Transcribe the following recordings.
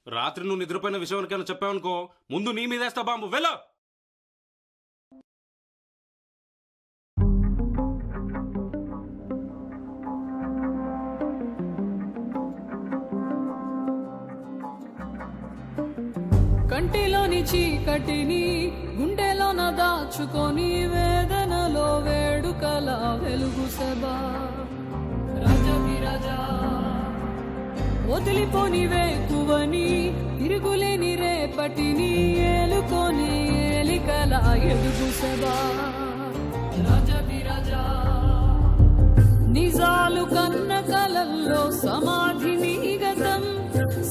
రాత్రి నువ్వు నిద్రపోయిన విషయం ఎవరికైనా చెప్పావనుకో ముందు నీ మీదేస్తా బాంబు. వెళ్ళ. కంటిలోని చీకటిని గుండెలోన దాచుకొని వేదనలో వేడుకల వెలుగు సభా రాజా వదిలిపోని వేకువని తిరుగులేని రేపటిని ఏలుకొని ఏలికల ఎదుగు సభా రాజా నిజాలు కన్న కలల్లో సమాధిని గతం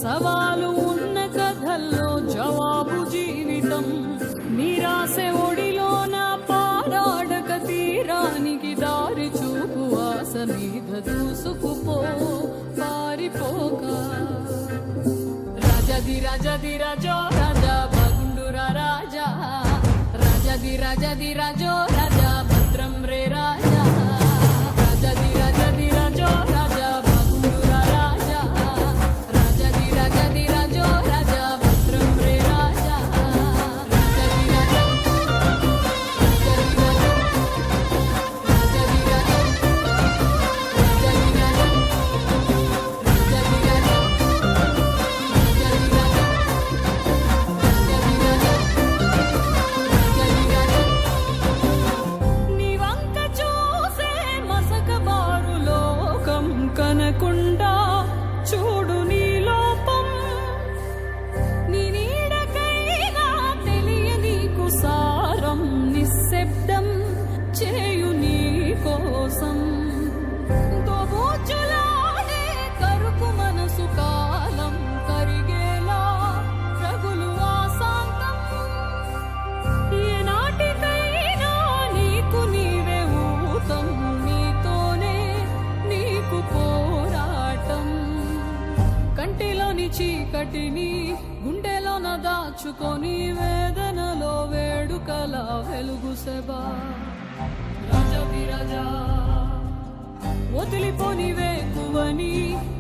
సవాలు ఉన్న కథల్లో జవాబు జీవితం నిరాశ ఒడిలోన పారాడక తీరానికి దారి చూపు ఆశ మీద దూసుకుపో పారిపోక రాజది రాజో రాజా భగుండురా రాజా రాజది రాజో రాజా భద్రం రే రాజా రాజది రాజో రాజా భగుండురా రాజా రాజది రాజో రాజా భద్రం రే రాజా నీ వంక చూసే మసక బారు లోకం కనకుండా చూడు నీ లోపం నీ నీడకైనా తెలియనీకు సారం నిశ్శబ్దం చేయు నీ కోసం దోబూచులాడే కరుకు మనసు కాలం కరిగేలా రగులు ఆశాంతం ఏనాటికైనా నీకు నీవే ఊతం నీతోనే నీకు పోరాటం కంటిలోని చీకటిని గుండెలోన దాచుకొని వేదనలో వేడుకల వెలుగు సెబా రాజా వదిలిపోని వేకువని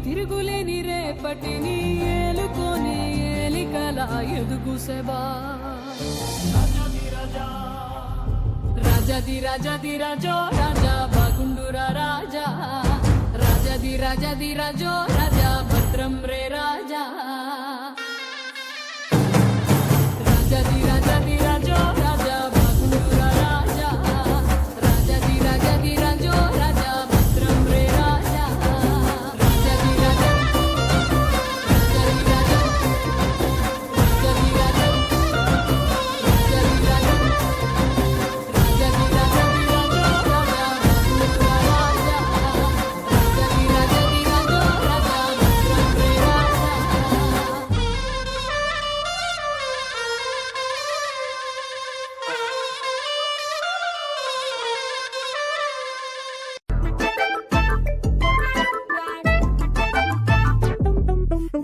తిరుగులేని రేపటిని ఏలుకొని ఏలికల ఎదుగు సెబా రాజది రాజో రాజా భగుండురా రాజా రాజది రాజో రాజా భద్రం రే రాజా రాజది రాజో రాజా భగుండురా రాజా రాజది రాజో రాజా భద్రం రే రాజా రాజది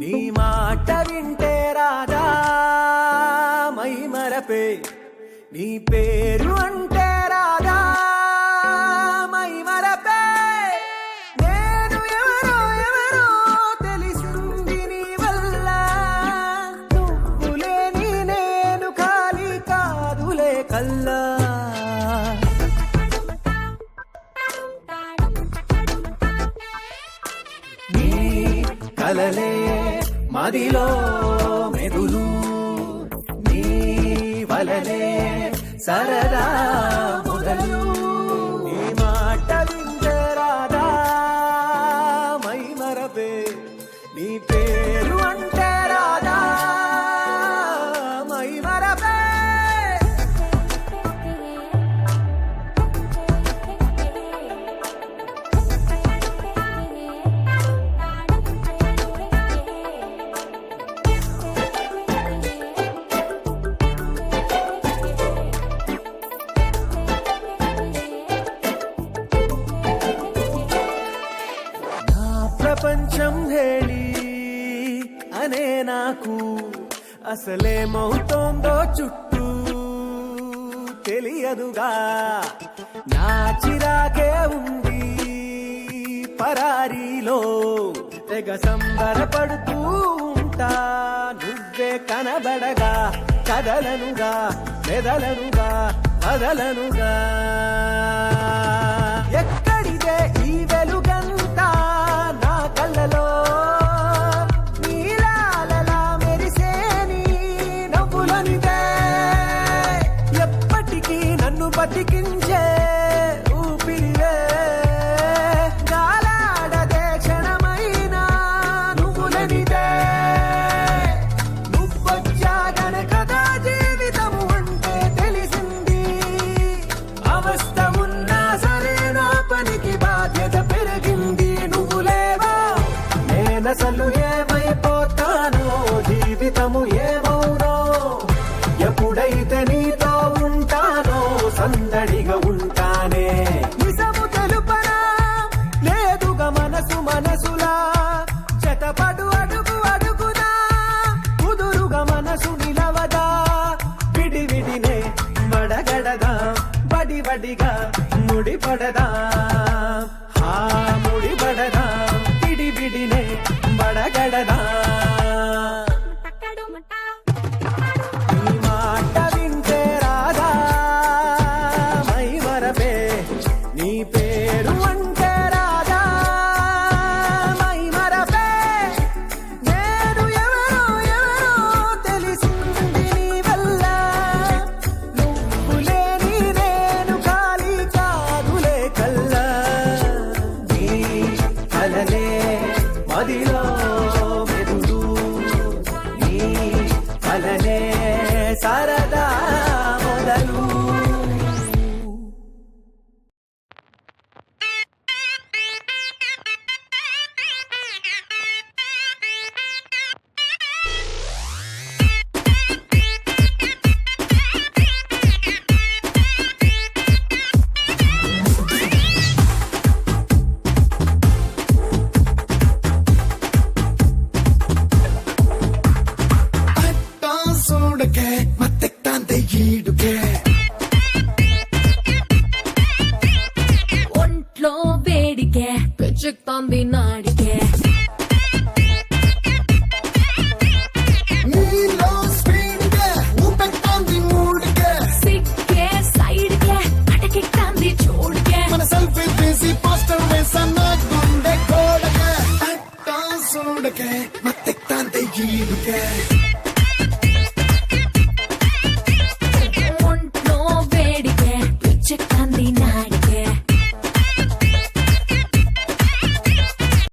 నీ మాట వింటే రాదా మై మరపే నీ పేరు అంటే రాదా మై మరపే నేను ఎవరో తెలిసింది నీ వల్ల నువ్వులేని నేను ఖాళీ కాదులే కల్లా నీ కలలే మదిలో మెదులు నీ వలలే సరదా మొదలు నీ మాట వింటే రాదా మై మరపే నీ పేరు అంటే రాదా మై మరపే ప్రపంచం ಹೇಳಿ అనే నాకు అసలేమవుతోందో చుట్టూ తెలియదుగా నా చిరాకే ఉంది పరారీలో తెగ సంబరపడుతూ ఉంటా నువ్వే కనబడగా కదలనుగా మెదలనుగా వదలనుగా ఎక్కడిదే ఈ వెలుగంతా నా కళ్ళలో నీలాలలా మెరిసే నీ నవ్వులనిదే ఎప్పటికీ నన్ను బతికించే ఊపిరివే గాలాడదే క్షణమైనా నువ్వులనిదే నువ్వొచ్చాగనే కదా జీవితము అంటే తెలిసింది అవస్థ ఉన్నా సరే నా పనికి బాధ్యత పెరిగింది నువ్వు లేవా నేనసలు ఏమైపోతానో జీవితము ఏమవునో ఎప్పుడైతే నీతో ఉంటానో సందడిగా ఉంటానే నిజము తెలుపనా లేదుగా మనసు మనసులా జతపడు అడుగు అడుగునా కుదురుగా మనసు నిలవదా విడివిడినే మడగడదా బడి బడిగా ముడిపడదా హా ముడిపడదా విడివిడినే బడగడదా నీ మాట వింటే రాదా మై మరపే నీ పేరు అంటే రాదా మై మరపే నేను ఎవరో ఎవరో తెలిసింది నీ వల్ల నువ్వు లేని నేను ఖాళీ కాదులే కల్లా నీ కలలే మదిలో మెదులు నీ కలలే సరదా మొదలు ಸೋಡಕ್ಕೆ ಮತ್ತೆ ತಂದೆ ಈಡುಗೆ ఒంట్లో వేడికే పెంచుతోంది నాడికే ನೀಲೋ ಸ್ಪೀಡ್ಗೆ ಊಪೆಟ್ಟಂದಿ ಮೂಡ್ಗೆ సిగ్గే సైడ్కే అటకెక్కంది చూడుకే మన సెల్ఫీ తీసి పోస్టర్ వేసన్న గుండె గోడಗೆ ಅಟ್ಟ ಸೋಡಕ್ಕೆ ಮತ್ತೆ ತಂದೆ ಈಡುಗೆ